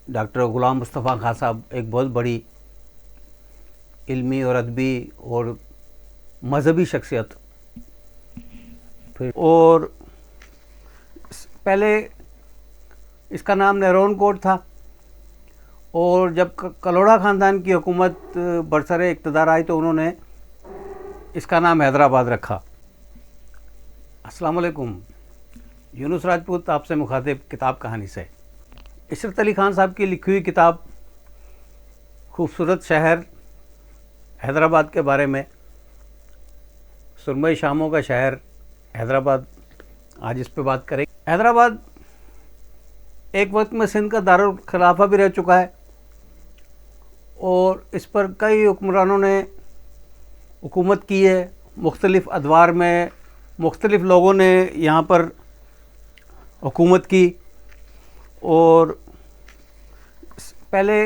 Doctor ग़ुलाम मुस्तफ़ा खां साहब एक बहुत बड़ी इल्मी और अदबी और मजहबी शख्सियत। फिर और पहले इसका नाम नेरोन कोट था, और जब कलोड़ा ख़ानदान की हुकूमत बरसरे इक़्तिदार आई तो उन्होंने इसका नाम हैदराबाद रखा। अस्सलाम वालेकुम, यूनुस राजपूत आपसे मुखातिब किताब कहानी से। इशरत अली ख़ान साहब की लिखी हुई किताब खूबसूरत शहर हैदराबाद के बारे में, सुरमई शामों का शहर हैदराबाद, आज इस पे बात करेंगे। हैदराबाद एक वक्त में सिंध का दारुल खिलाफा भी रह चुका है और इस पर कई हुक्मरानों ने हुकूमत की है। मुख्तलिफ़ अदवार में मुख्तलिफ़ लोगों ने यहाँ पर हुकूमत की, और पहले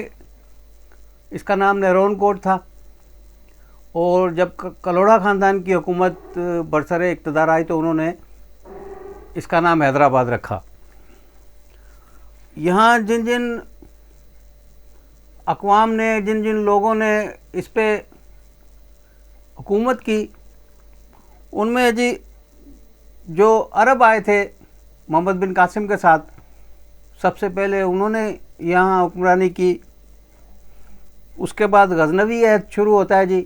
इसका नाम नेरोन कोट था, और जब कलोड़ा ख़ानदान की हुकूमत बरसरे इक़्तिदार आई तो उन्होंने इसका नाम हैदराबाद रखा। यहाँ जिन जिन अक़वाम ने, जिन जिन लोगों ने इस पे हुकूमत की, उनमें जी जो अरब आए थे मोहम्मद बिन कासिम के साथ, सबसे पहले उन्होंने यहाँ हुक्मरानी की। उसके बाद गज़नवी अहद शुरू होता है जी,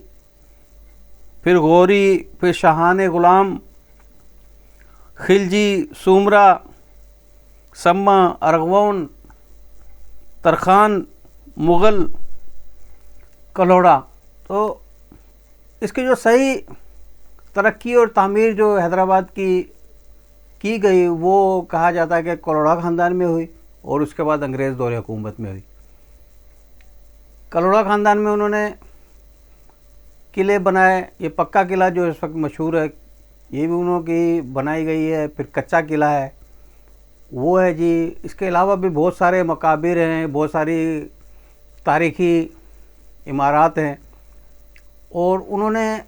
फिर गौरी, फिर शाहान ग़ुलाम, खिलजी, सुमरा, सम्मा, अरगवान, तरखान, मुग़ल, कलोड़ा। तो इसकी जो सही तरक्की और तामीर जो हैदराबाद की गई वो कहा जाता है कि कलोड़ा ख़ानदान में हुई, और उसके बाद अंग्रेज़ दौरे हुकूमत में हुई। कलोड़ा ख़ानदान में उन्होंने किले बनाए। ये पक्का किला जो इस वक्त मशहूर है, ये भी उन्हों की बनाई गई है। फिर कच्चा किला है, वो है जी। इसके अलावा भी बहुत सारे मकाबिर हैं, बहुत सारी तारीख़ी इमारत हैं, और उन्होंने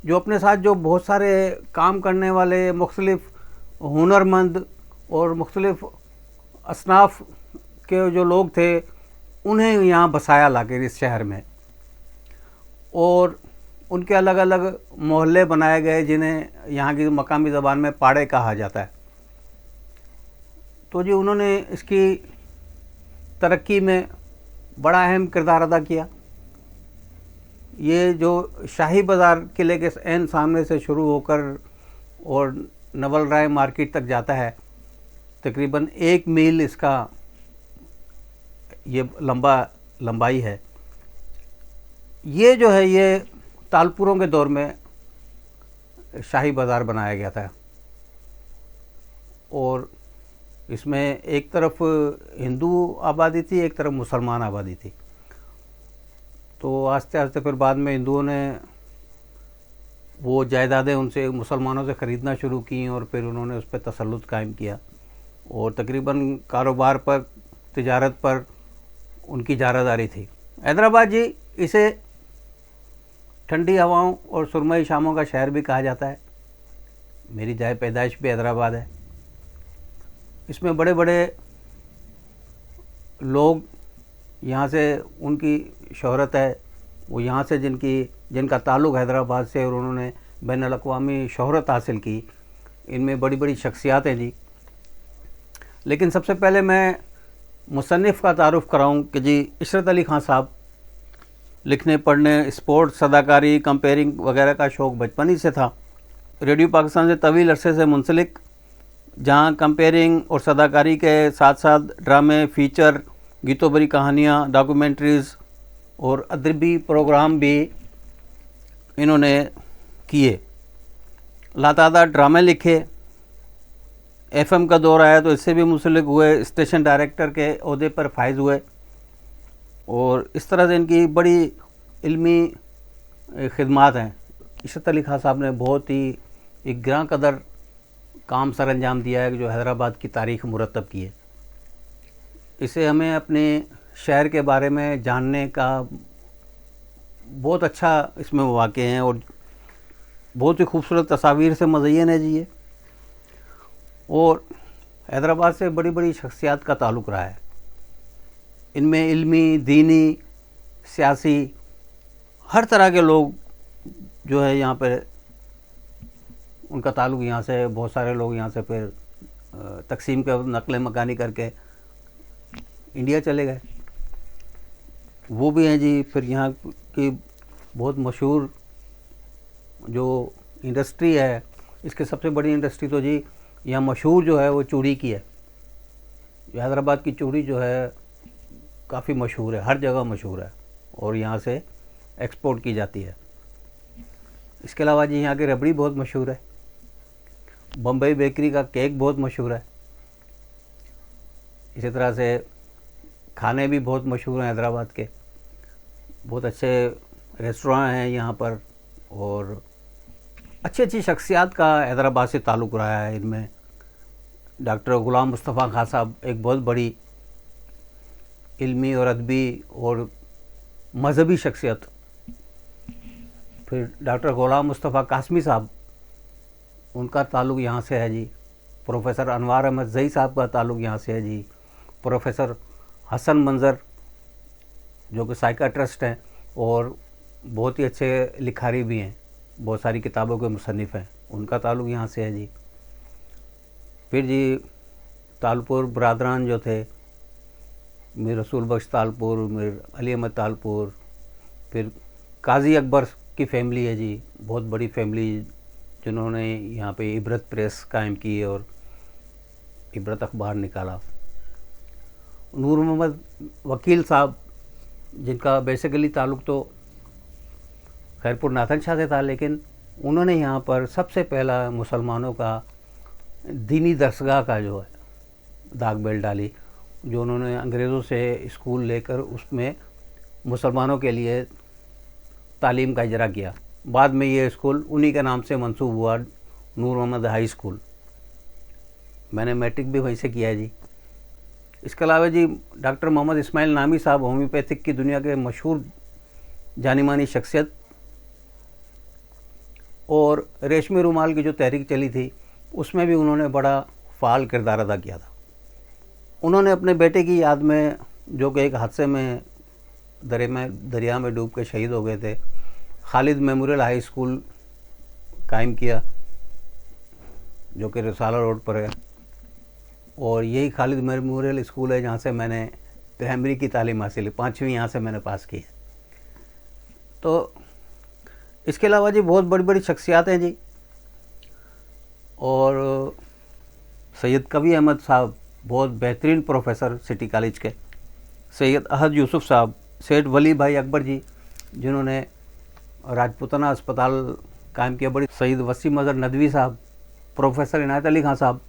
जो अपने साथ जो बहुत सारे काम करने वाले मुख्तलिफ़ हुनरमंद और मुख्तलिफ़ असनाफ़ के जो लोग थे, उन्हें यहाँ बसाया लाकर इस शहर में, और उनके अलग अलग मोहल्ले बनाए गए जिन्हें यहाँ की मकामी ज़बान में पाड़े कहा जाता है। तो जी उन्होंने इसकी तरक्की में बड़ा अहम किरदार अदा किया। ये जो शाही बाज़ार किले के ऐन सामने से शुरू होकर और नवल राय मार्केट तक जाता है, तकरीबन 1 मील इसका ये लंबाई है। ये जो है ये तालपुरों के दौर में शाही बाज़ार बनाया गया था, और इसमें एक तरफ हिंदू आबादी थी, एक तरफ मुसलमान आबादी थी। तो आस्ते आस्ते फिर बाद में हिंदुओं ने वो जायदादें उनसे मुसलमानों से ख़रीदना शुरू की, और फिर उन्होंने उस पर तसल्लुत कायम किया, और तकरीबन कारोबार पर, तिजारत पर उनकी जारादारी थी। हैदराबाद जी इसे ठंडी हवाओं और सुरमई शामों का शहर भी कहा जाता है। मेरी जाए पैदाइश भी हैदराबाद है। इसमें बड़े बड़े लोग यहाँ से, उनकी शोहरत है, वो यहाँ से जिनका ताल्लुक़ हैदराबाद से, और उन्होंने बैनुल अक़वामी शोहरत हासिल की, इनमें बड़ी बड़ी शख्सियात हैं जी। लेकिन सबसे पहले मैं मुसन्निफ़ का तारुफ़ कराऊँ कि जी इशरत अली ख़ान साहब लिखने, पढ़ने, स्पोर्ट्स, सदाकारी, कंपेयरिंग वगैरह का शौक़ बचपन ही से था। रेडियो पाकिस्तान से तवील अरसे से मुंसलिक, जहाँ कंपेयरिंग और सदाकारी के साथ साथ ड्रामे, फ़ीचर, गीतों भरी कहानियाँ, डॉक्यूमेंट्रीज़ और अदबी प्रोग्राम भी इन्होंने किए। लातादाद ड्रामे लिखे। एफएम का दौर आया तो इससे भी मुंसलिक हुए, स्टेशन डायरेक्टर के ओहदे पर फाइज हुए, और इस तरह से इनकी बड़ी इल्मी खिदमात हैं। इशरत अली ख़ान साहब ने बहुत ही एक ग्रां कदर काम सर अंजाम दिया है जो हैदराबाद की तारीख़ मुरतब की है। इसे हमें अपने शहर के बारे में जानने का बहुत अच्छा इसमें वाक़े हैं, और बहुत ही खूबसूरत तस्वीर से मज़य्यन है जी ये। और हैदराबाद से बड़ी बड़ी शख्सियात का ताल्लुक़ रहा है। इनमें इल्मी, दीनी, सियासी हर तरह के लोग जो है यहाँ पे उनका ताल्लुक़ यहाँ से, बहुत सारे लोग यहाँ से फिर तकसीम के नक़ल मकानी करके इंडिया चले गए, वो भी हैं जी। फिर यहाँ की बहुत मशहूर जो इंडस्ट्री है, इसके सबसे बड़ी इंडस्ट्री तो जी यहाँ मशहूर जो है वो चूड़ी की है। हैदराबाद की चूड़ी जो है काफ़ी मशहूर है, हर जगह मशहूर है और यहाँ से एक्सपोर्ट की जाती है। इसके अलावा जी यहाँ की रबड़ी बहुत मशहूर है, बम्बई बेकरी का केक बहुत मशहूर है। इसी तरह से खाने भी बहुत मशहूर हैं हैदराबाद के, बहुत अच्छे रेस्टोरेंट हैं यहाँ पर और अच्छी अच्छी शख्सियात का हैदराबाद से ताल्लुक़ रहा है। इनमें डॉक्टर ग़ुलाम मुस्तफ़ा खां साहब एक बहुत बड़ी इल्मी और अदबी और मजहबी शख्सियत। फिर डॉक्टर ग़ुलाम मुस्तफ़ा कासमी साहब, उनका ताल्लुक़ यहाँ से है जी। प्रोफेसर अनवार अहमद ज़ई साहब का ताल्लुक़ यहाँ से है जी। प्रोफेसर हसन मंज़र जो कि साइकाट्रिस्ट हैं और बहुत ही अच्छे लिखारी भी हैं, बहुत सारी किताबों के मुसन्निफ़ हैं, उनका ताल्लुक़ यहाँ से है जी। फिर जी तालपुर बरादरान जो थे, मीर रसूल बख्श तालपुर, मीर अली अहमद तालपुर, फिर काजी अकबर की फ़ैमिली है जी, बहुत बड़ी फ़ैमिली जिन्होंने यहाँ पे इबरत प्रेस कायम की और इबरत अखबार निकाला। नूर मोहम्मद वकील साहब, जिनका बेसिकली ताल्लुक़ तो खैरपुर नाथन शाह से था, लेकिन उन्होंने यहाँ पर सबसे पहला मुसलमानों का दीनी दरसगाह का जो है दाग बेल डाली, जो उन्होंने अंग्रेज़ों से स्कूल लेकर उसमें मुसलमानों के लिए तालीम का इजरा किया। बाद में ये स्कूल उन्हीं के नाम से मंसूब हुआ, नूर मोहम्मद हाई स्कूल। मैंने मैट्रिक भी वहीं से किया है जी। इसके अलावा जी डॉक्टर मोहम्मद इस्माइल नामी साहब, होम्योपैथिक की दुनिया के मशहूर जानी मानी शख्सियत, और रेशमी रुमाल की जो तहरीक चली थी उसमें भी उन्होंने बड़ा फ़ाल किरदार अदा किया था। उन्होंने अपने बेटे की याद में, जो कि एक हादसे में दरिया में डूब के शहीद हो गए थे, खालिद मेमोरियल हाई स्कूल कायम किया जो कि रिसाला रोड पर है, और यही खालिद मेमोरियल स्कूल है जहाँ से मैंने प्राइमरी की तालीम हासिल की, 5वीं यहाँ से मैंने पास की है। तो इसके अलावा जी बहुत बड़ी बड़ी शख्सियात हैं जी, और सैयद कवी अहमद साहब बहुत बेहतरीन प्रोफेसर सिटी कॉलेज के, सैयद अहद यूसुफ साहब, सेठ वली भाई अकबर जी जिन्होंने राजपुताना अस्पताल कायम किया, बड़ी, सैयद वसीम अज़हर नदवी साहब, प्रोफेसर इनायत अली खां साहब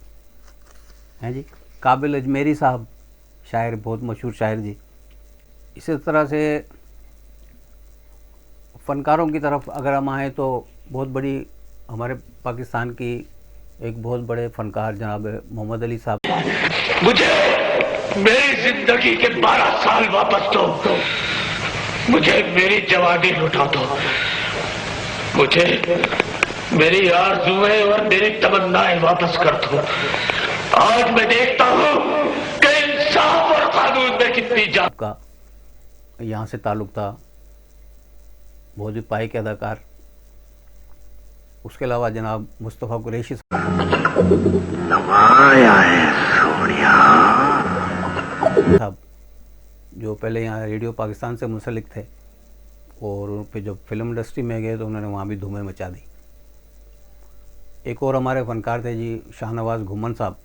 हैं जी, काबिल अजमेरी साहब, शायर, बहुत मशहूर शायर जी। इसी तरह से फ़नकारों की तरफ अगर हम आएँ तो बहुत बड़ी हमारे पाकिस्तान की एक बहुत बड़े फ़नकार जनाब मोहम्मद अली साहब। मुझे मेरी ज़िंदगी के 12 साल वापस दो, मुझे मेरी जवानी लौटा दो, मुझे मेरी आरज़ुएं और मेरी तमन्नाएं वापस कर दो। आज मैं देखता हूँ कि इंसाफ और कानून में कितनी जान का यहाँ से ताल्लुक़ था, बहुत ही पाई के अदाकार। उसके अलावा जनाब मुस्तफ़ा कुरैशी साहब जो पहले यहाँ रेडियो पाकिस्तान से मुंसलिक थे और फिर जब फिल्म इंडस्ट्री में गए तो उन्होंने वहाँ भी धूमें मचा दी। एक और हमारे फनकार थे जी शाहनवाज घुमन साहब।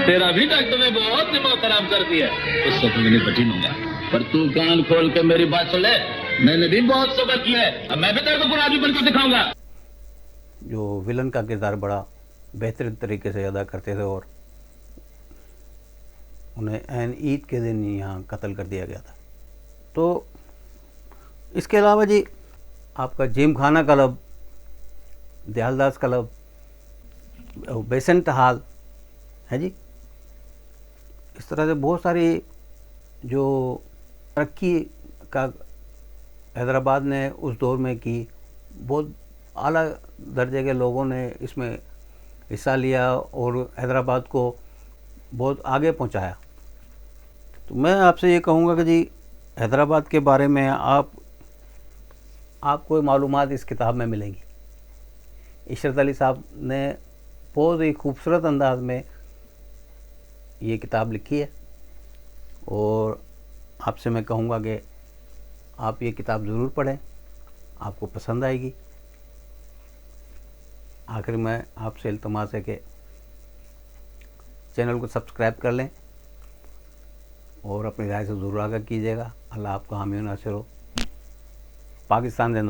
तेरा भी डॉक्टर ने बहुत दिमाग खराब कर दिया, उससे तो मैंने कठिन होगा, पर तू कान खोल के मेरी बात सुन ले, मैंने भी बहुत सबक किया है, अब मैं भी तेरे को पूरा आदमी बनकर दिखाऊंगा। जो विलन का किरदार बड़ा बेहतरीन तरीके से अदा करते थे और उन्हें ऐन ईद के दिन यहाँ कत्ल कर दिया गया था। तो इसके अलावा जी आपका जिम खाना club, Dayaldas club, Besant hall है जी, इस तरह से बहुत सारी जो तरक्की का हैदराबाद ने उस दौर में की, बहुत आला दर्जे के लोगों ने इसमें हिस्सा लिया और हैदराबाद को बहुत आगे पहुंचाया। तो मैं आपसे ये कहूँगा कि जी हैदराबाद के बारे में आपको मालूमात इस किताब में मिलेंगी। इशरत अली साहब ने बहुत ही खूबसूरत अंदाज में ये किताब लिखी है और आपसे मैं कहूँगा कि आप ये किताब ज़रूर पढ़ें, आपको पसंद आएगी। आखिर में आपसे इल्तिमास है कि चैनल को सब्सक्राइब कर लें और अपनी राय से ज़रूर आगाह कीजिएगा। अल्लाह आपका हामी नासिर हो। पाकिस्तान जिंदाबाद।